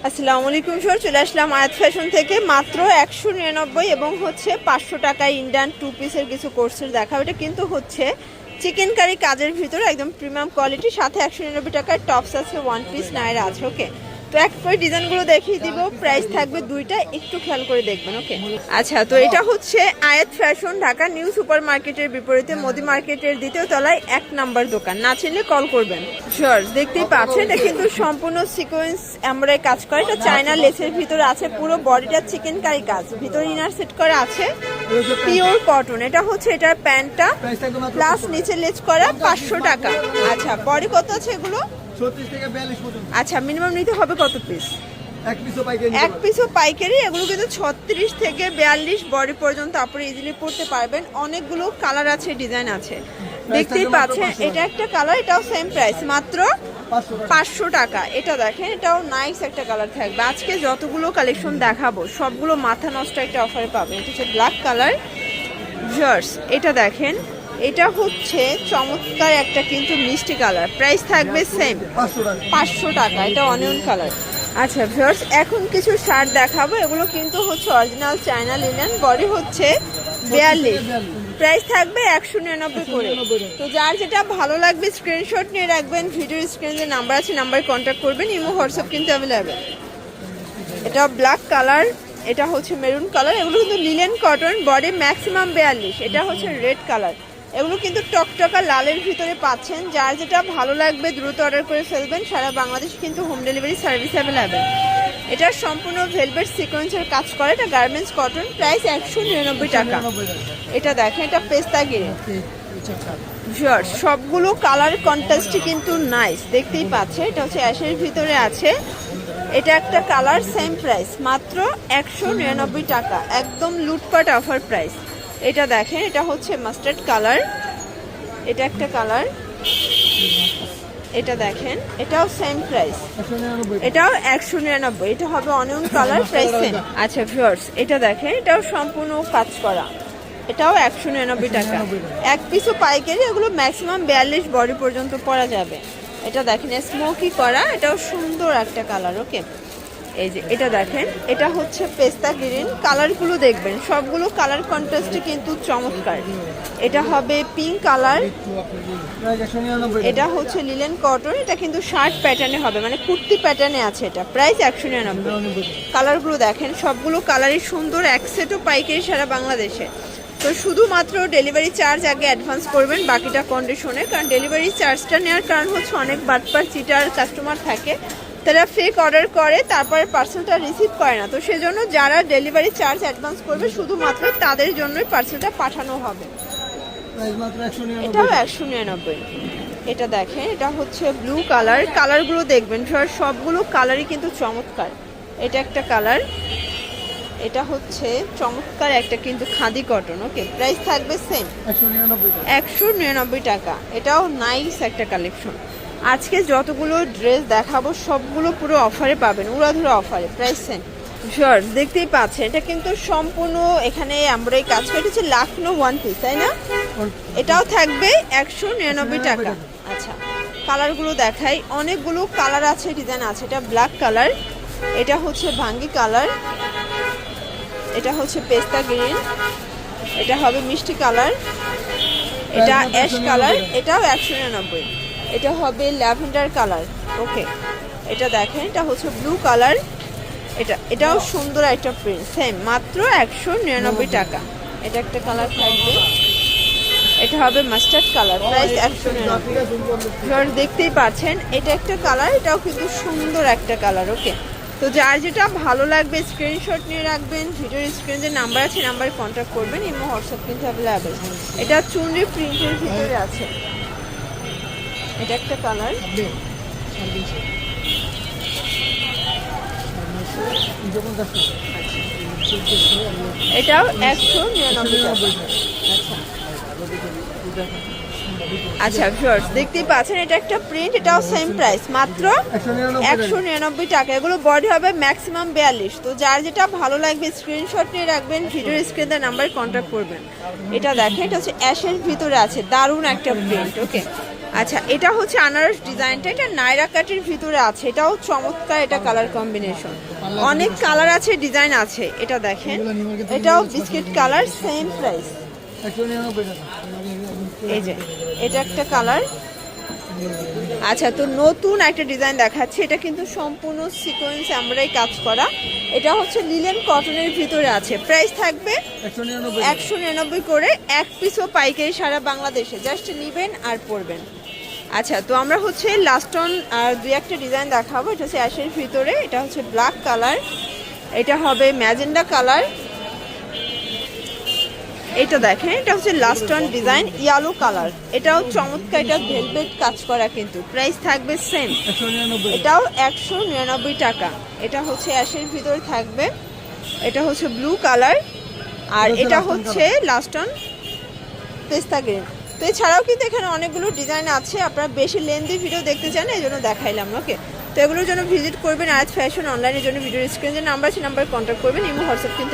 আসসালামু আলাইকুম স্যার, চলে আসলাম আয়াত ফ্যাশন থেকে। মাত্র 199 এবং হচ্ছে 500 টাকায় ইন্ডিয়ান টু পিসের কিছু কোর্সের দেখা। এটা কিন্তু হচ্ছে চিকেন কারি কাজের ভিতরে একদম প্রিমিয়াম কোয়ালিটি, সাথে 199 টাকায় টপস আছে, ওয়ান পিস নাইরা আছে। ওকে, তো এক করে ডিজাইনগুলো দেখিয়ে দিব, প্রাইস থাকবে দুইটা, একটু খেয়াল করে দেখবেন। ওকে, আচ্ছা, তো এটা হচ্ছে আয়াত ফ্যাশন, ঢাকা নিউ সুপার মার্কেটের বিপরীতে মোদি মার্কেটের দ্বিতীয় তলায় 1 নাম্বার দোকান। না চিনলে কল করবেন। শিওর, দেখতেই পাচ্ছেন এটা কিন্তু সম্পূর্ণ সিকোয়েন্স এমব্রয়ডারি কাজ করে। এটা চায়না লেসের ভিতরে আছে, পুরো বডিটা চিকেন কারি কাজ, ভিতরে ইনার সেট করা আছে পিওর কটন। এটা হচ্ছে এটার প্যান্টটা প্লাস নিচে লেস করা 500 টাকা। আচ্ছা, বডি কত আছে এগুলো? 36 থেকে 42 পর্যন্ত। আচ্ছা, মিনিমাম নিতে হবে কত পিস? এক পিসও পাইকারি। এগুলো কিন্তু 36 থেকে 42 বডি পর্যন্ত আপনি ইজিলি পড়তে পারবেন। অনেকগুলো কালার আছে, ডিজাইন আছে, দেখতেই পাচ্ছেন। এটা একটা কালার, এটাও সেম প্রাইস, মাত্র 500 টাকা। এটা দেখেন, এটাও নাইস একটা কালার থাকবে। আজকে যতগুলো কালেকশন দেখাবো সবগুলো মাথা নষ্ট একটা অফারে পাবেন। এটা হচ্ছে ব্ল্যাক কালার জার্স। এটা দেখেন, এটা হচ্ছে চমৎকার একটা কিন্তু মিষ্টি কালার, প্রাইস থাকবে সেম 500 টাকা। এটা অনিয়ন কালার। আচ্ছা ভিউয়ার্স, এখন কিছু শার্ট দেখাবো। এগুলো কিন্তু হচ্ছে অরিজিনাল চায়না লিনেন, বডি হচ্ছে 42, প্রাইস থাকবে 199 করে। তো যার যেটা ভালো লাগবে স্ক্রিনশট নিয়ে রাখবেন, ভিডিও স্ক্রিনে যে নাম্বার আছে নাম্বারে কন্ট্যাক্ট করবেন। ইমো হোয়াটসঅ্যাপ কিন্তু অ্যাভেলেবেল। এটা ব্ল্যাক কালার, এটা হচ্ছে মেরুন কালার। এগুলো কিন্তু লিনেন কটন, বডি ম্যাক্সিমাম 42। এটা হচ্ছে রেড কালার। এগুলো কিন্তু টকটকা লালের ভিতরে পাচ্ছেন। যার যেটা ভালো লাগবে দ্রুত অর্ডার করে ফেলবেন। সারা বাংলাদেশ কিন্তু হোম ডেলিভারি সার্ভিস অ্যাভেলেবেল। এটা সম্পূর্ণ ভেলভেট সিকোয়েন্সের কাজ করে। এটা গার্মেন্টস কটন, প্রাইস 199 টাকা। এটা দেখেন, এটা পেস্তা গ্রিন। সবগুলো কালার কন্ট্রাস্টই কিন্তু নাইস, দেখতেই পাচ্ছে। এটা হচ্ছে অ্যাশের ভিতরে আছে। এটা একটা কালার, সেম প্রাইস, মাত্র 199 টাকা, একদম লুটপাট অফার প্রাইস। এটা দেখেন, এটা হচ্ছে মাস্টার্ড কালার। এটা একটা কালার, এটা দেখেন, এটাও সেম প্রাইস, এটাও 199। এটা হবে অনিয়ন কালার, প্রাইস সেম। আচ্ছা ভিউয়ার্স, এটা দেখেন, এটাও সম্পূর্ণ কাজ করা, এটাও 199 টাকা। এক পিসও পাইকারি। এগুলো ম্যাক্সিমাম 42 বডি পর্যন্ত পরা যাবে। এটা দেখেন স্মোকি করা, এটাও সুন্দর একটা কালার। ওকে, এই যে এটা দেখেন, এটা হচ্ছে পেস্তা গ্রিন। কালারগুলো দেখবেন, সবগুলো কালার কন্ট্রাস্টে কিন্তু চমৎকার। এটা হবে পিঙ্ক কালার, এটা হচ্ছে লিলেন কটন। এটা কিন্তু শার্ট প্যাটার্নে হবে, মানে কুর্তি প্যাটার্নে আছে। এটা প্রাইস 199। কালারগুলো দেখেন, সবগুলো কালারই সুন্দর। এক সেটও পাইকারি সারা বাংলাদেশে। তো শুধুমাত্র ডেলিভারি চার্জ আগে অ্যাডভান্স করবেন, বাকিটা কন্ডিশনে। কারণ ডেলিভারি চার্জটা নেওয়ার কারণ হচ্ছে অনেক বাটপার চিটার কাস্টমার থাকে, তারা ফেক অর্ডার করে তারপরে পার্সেলটা রিসিভ করে না। তো সেজন্য যারা ডেলিভারি চার্জ অ্যাডভান্স করবে শুধুমাত্র তাদের জন্যই পার্সেলটা পাঠানো হবে। এটাও 199। এটা দেখেন, এটা হচ্ছে ব্লু কালার। কালারগুলো দেখবেন, সবগুলো কালারই কিন্তু চমৎকার। এটা একটা কালার, এটা হচ্ছে চমৎকার একটা কিন্তু খাদি কটন। ওকে, প্রাইস থাকবে সেম 199 টাকা। এটাও নাইস একটা কালেকশন। আজকে যতগুলো ড্রেস দেখাবো সবগুলো পুরো অফারে পাবেন, উড়াধুরা অফারে, প্রাইস সেম। শিওর, দেখতেই পাচ্ছেন, এটা কিন্তু সম্পূর্ণ এখানে আমরা এই কাজ করে। এটা হচ্ছে লাখনো ওয়ান পিস, তাই না? এটাও থাকবে 199 টাকা। আচ্ছা, কালারগুলো দেখাই, অনেকগুলো কালার আছে, ডিজাইন আছে। এটা ব্ল্যাক কালার, এটা হচ্ছে ভাঙ্গি কালার, এটা হচ্ছে পেস্তা গ্রিন, এটা হবে মিষ্টি কালার, এটা অ্যাশ কালার, এটাও 199। এটা হবে ল্যাভেন্ডার কালার। ওকে, এটা দেখেন, এটা হচ্ছে ব্লু কালার। এটাও সুন্দর একটা প্রিন্ট, সেম, মাত্র 199 টাকা। এটা একটা কালার থাকবে, এটা হবে মাস্টার্ড কালার, প্রাইস 199। দেখতেই পাচ্ছেন, এটা একটা কালার, এটাও কিন্তু সুন্দর একটা কালার। ওকে, তো যার যেটা ভালো লাগবে স্ক্রিনশট নিয়ে রাখবেন, ভিডিওর স্ক্রিনে যে নাম্বার আছে নাম্বারে কন্ট্যাক্ট করবেন। ইমো হোয়াটসঅ্যাপ কিন্তু অ্যাভেলেবেল। এটা চুনরি প্রিন্টের ভিতরে আছে। এটা একটা কালার, এটাও 199 টাকা। আচ্ছা ভিউয়ার্স, দেখতেই পাচ্ছেন, এটা একটা প্রিন্ট, এটাও সেম প্রাইস, মাত্র 199 টাকা। এগুলো বডি হবে ম্যাক্সিমাম 42। তো যার যেটা ভালো লাগবে স্ক্রিনশট নিয়ে রাখবেন, ভিডিওর স্ক্রিনে নাম্বারে কন্ট্যাক্ট করবেন। এটা দেখেন, এটা হচ্ছে অ্যাশের ভিতরে আছে, দারুণ একটা প্রিন্ট। ওকে, আচ্ছা, এটা হচ্ছে আনারস ডিজাইনটা, এটা নাইরা কাটের ভিতরে আছে, এটাও চমৎকার, এটা কালার কম্বিনেশন, অনেক কালার আছে, ডিজাইন আছে। এটা দেখেন, এটাও বিস্কিট কালার, সেম প্রাইস। 199 টাকা। এই যে এটা একটা কালার। আচ্ছা, তো নতুন একটা ডিজাইন দেখাচ্ছি, এটা কিন্তু সম্পূর্ণ সিকোয়েন্স এমব্রয়ডারি কাজ করা, এটা হচ্ছে লিলেন কটনের ভিতরে আছে। প্রাইস থাকবে 199 199 করে, এক পিসও পাইকারি সারা বাংলাদেশে, জাস্ট নেবেন আর পরবেন। আচ্ছা, তো আমরা হচ্ছে লাস্ট অন আর দুই একটা ডিজাইন দেখাবো। এটা হচ্ছে অ্যাশের ভিতরে, এটা হচ্ছে ব্ল্যাক কালার, এটা হবে ম্যাজেন্ডা কালার, এটা দেখেন, এটা হচ্ছে last on design yellow colour, এটাও চমৎকার, এটা ভেলভেট কাজ করা কিন্তু। প্রাইস থাকবে সেম, 199 এটাও 199 টাকা। এটা হচ্ছে অ্যাশের ভিতরে থাকবে, এটা হচ্ছে ব্লু কালার, আর এটা হচ্ছে লাস্ট অন পেস্তা গ্রিন। তো এছাড়াও কিন্তু এখানে অনেকগুলো ডিজাইন আছে, আপনারা বেশি লেন্দি ভিডিও দেখতে চান, এই জন্য দেখাইলাম। ওকে, তো এগুলোর জন্য ভিজিট করবেন আজ ফ্যাশন অনলাইনের জন্য ভিডিও স্ক্রিনে যে নাম্বার আছে, নাম্বারে কন্ট্যাক্ট করবেন, ইমো হোয়াটসঅ্যাপ কিন্তু